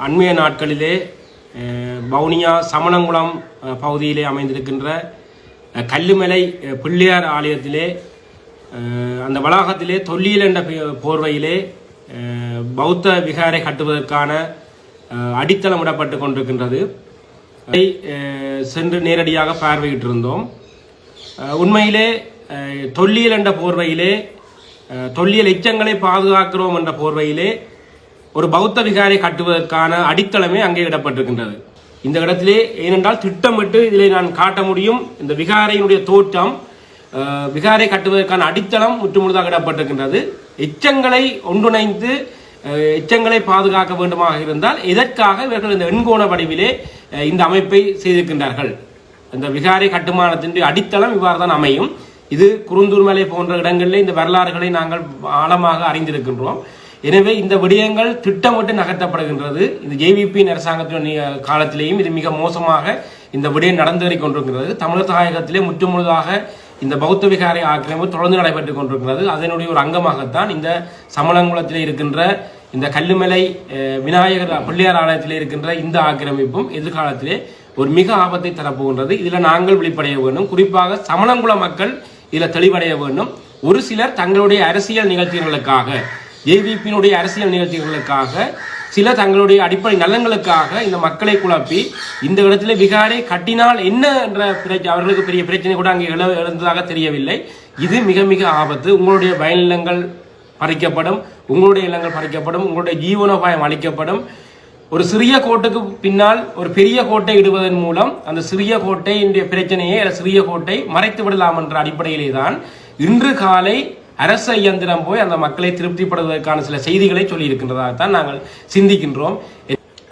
அண்மைய நாட்களிலே வவுனியா சமணங்குளம் பகுதியிலே அமைந்திருக்கின்ற கல்லுமலை பிள்ளையார் ஆலயத்திலே அந்த வளாகத்திலே தொல்லியல் என்ற போர்வையிலே பௌத்த விகாரை கட்டுவதற்கான அடித்தளம் விடப்பட்டு கொண்டிருக்கின்றது. அதை சென்று நேரடியாக பார்வையிட்டிருந்தோம். உண்மையிலே தொல்லியல் என்ற போர்வையிலே தொல்லியல் எச்சங்களை பாதுகாக்கிறோம் என்ற போர்வையிலே ஒரு பௌத்த விகாரை கட்டுவதற்கான அடித்தளமே அங்கே இடப்பட்டிருக்கின்றது. இந்த இடத்திலே ஏனென்றால் திட்டமிட்டு இதிலே நான் காட்ட முடியும். இந்த விகாரையினுடைய தோற்றம் விகாரை கட்டுவதற்கான அடித்தளம் முற்றுமுழுதாக இடப்பட்டிருக்கின்றது. எச்சங்களை ஒன்றிணைந்து எச்சங்களை பாதுகாக்க வேண்டுமாக இருந்தால் எதற்காக இவர்கள் இந்த எண்கோண வடிவிலே இந்த அமைப்பை செய்திருக்கின்றார்கள்? இந்த விகாரை கட்டுமானத்தின் அடித்தளம் இவ்வாறு தான் அமையும். இது குருந்தூர்மலை போன்ற இடங்களிலே இந்த வரலாறுகளை நாங்கள் ஆழமாக அறிந்திருக்கின்றோம். எனவே இந்த விடயங்கள் திட்டமிட்டு நகர்த்தப்படுகின்றது. இந்த ஜேவிபி அரசாங்கத்தினுடைய காலத்திலேயும் இது மிக மோசமாக இந்த விடயம் நடந்தேறி கொண்டிருக்கிறது. தமிழர் தாயகத்திலே முற்றுமுழுதாக இந்த பௌத்த விகாரை ஆக்கிரமிப்பு தொடர்ந்து நடைபெற்றுக் கொண்டிருக்கிறது. அதனுடைய ஒரு அங்கமாகத்தான் இந்த சமணங்குளத்திலே இருக்கின்ற இந்த கல்லுமலை விநாயகர் பிள்ளையார் ஆலயத்திலே இருக்கின்ற இந்த ஆக்கிரமிப்பும் எதிர்காலத்திலே ஒரு மிக ஆபத்தை தரப்போகின்றது. இதில் நாங்கள் விழிப்படைய வேண்டும். குறிப்பாக சமணங்குள மக்கள் இதில் தெளிவடைய வேண்டும். ஒரு சிலர் தங்களுடைய அரசியல் நிகழ்ச்சிகளுக்காக ஜேவிபியினுடைய அரசியல் நிகழ்ச்சிகளுக்காக சில தங்களுடைய அடிப்படை நலன்களுக்காக இந்த மக்களை குழப்பி இந்த இடத்துல விகாரை கட்டினால் என்ன என்ற அவர்களுக்கு பெரிய பிரச்சனை கூட அங்கே எழுந்ததாக தெரியவில்லை. இது மிக மிக ஆபத்து. உங்களுடைய வயல்நிலங்கள் பறிக்கப்படும், உங்களுடைய நிலங்கள் பறிக்கப்படும், உங்களுடைய ஜீவனோபாயம் அளிக்கப்படும். ஒரு சிறிய கோட்டுக்கு பின்னால் ஒரு பெரிய கோட்டை இடுவதன் மூலம் அந்த சிறிய கோட்டையினுடைய பிரச்சனையை சிறிய கோட்டை மறைத்து விடலாம் என்ற அடிப்படையிலே தான் இன்று காலை அரச இயந்திரம் போய் அந்த மக்களை திருப்திப்படுவதற்கான சில செய்திகளை சொல்லி இருக்கின்றதாகத்தான் நாங்கள் சிந்திக்கின்றோம்.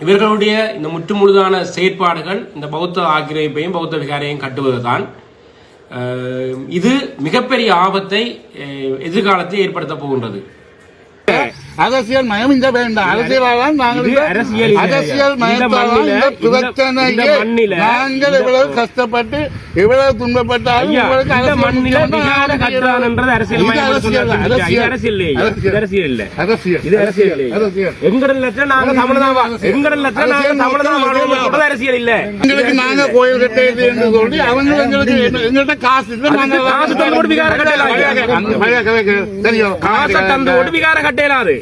இவர்களுடைய இந்த முற்றுமுழுதான செயற்பாடுகள் இந்த பௌத்த ஆக்கிரமிப்பையும் பௌத்த விகாரையும் கட்டுவதுதான். இது மிகப்பெரிய ஆபத்தை எதிர்காலத்தில் ஏற்படுத்த போகின்றது. அரசியல் மயம் இந்த வேண்டாம். அரசியலால் நாங்கள் அரசியல் மயத்தால் நாங்கள் இவ்வளவு கஷ்டப்பட்டு இவ்வளவு துன்பப்பட்டாலும் எங்களுக்கு நாங்க கோயில் கட்டது என்று சொல்லி அவங்க எங்களுக்கு எங்கள்கிட்ட காசு இல்லை.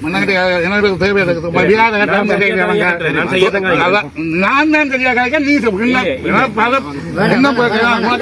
எனக்கு தேவை நான் தான் தெரியாத நீ என்ன